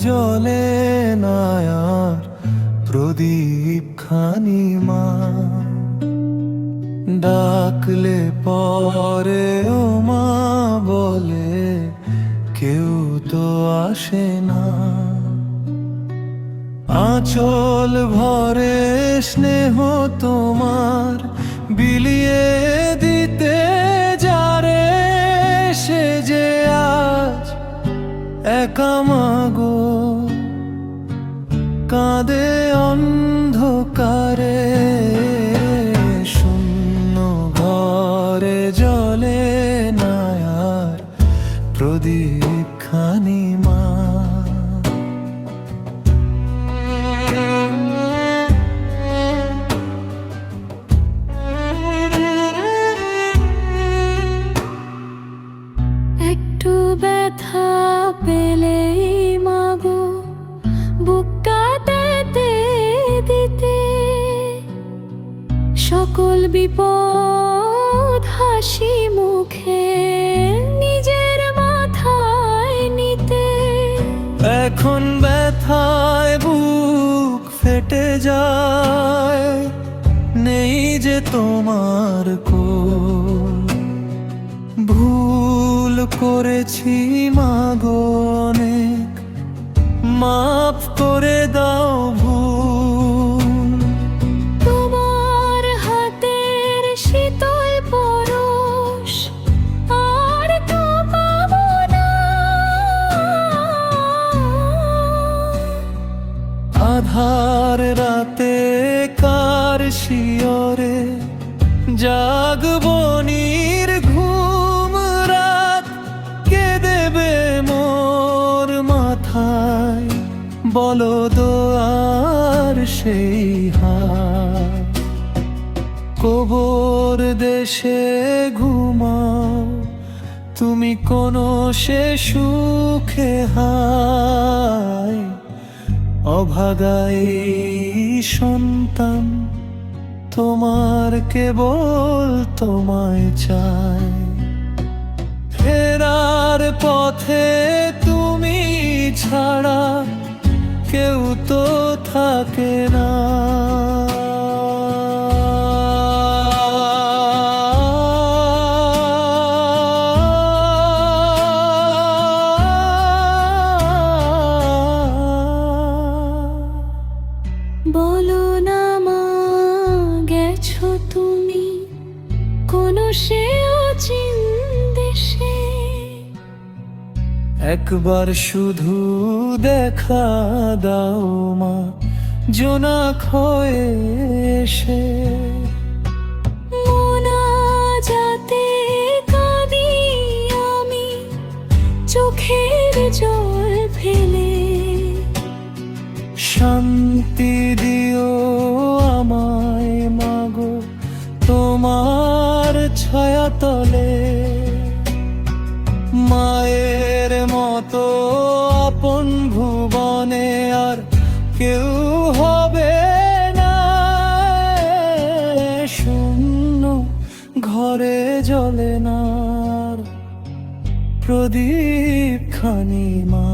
জ্বলে না আর প্রদীপ খানি মা। ডাকলে পরে ও মা বলে কেউ তো আসে না। আঁচল ভরে স্নেহ তোমার বিলিয়ে দিতে যারে, সে যে আজ একা মাগো কাঁদে অন্ধকারে। শূন্য ঘরে জ্বলে না আর প্রদীপ খানি মা। একটু ব্যথা পেলেই মাগো বুক কাঁদাতে দিতে, সকল বিপদ হাসি মুখে নিজের মাথায় নিতে। এখন ব্যথায় বুক ফেটে যায়, নেই যে তোমার কোল। ভুল করেছি মাগো অনেক, মাফ করে দাও ভুল। তোমার হাতের শীতল পরশ আর তো পাবো না। আধার রাতে কার শিয়রে জাগবো নির্ঘুম রাত, কে দেবে মোর মাথায় বলো দোয়ার সেই হাত। কবর দেশে ঘুমাও তুমি কোনো সে সুখে হায়। অভাগাই সন্তান তোমার কেবল তোমায় চায়। ফেরার পথে তুমি ছাড়া কেউ তো থাকে না। বলো না মা গেছো তুমি কোন সে অচিন দেশে। একবার শুধু দেখা দাও মা জোনাক হয়ে এসে। মোনাজাতে কাঁদি আমি চোখের জল ফেলে। শান্তি দিও আমায় মাগো তোমার ছায়া তলে। মায়ের মতো আপন ভুবনে আর কেউ হবে না। শূন্য ঘরে জ্বলে না আর প্রদীপ খানি মা।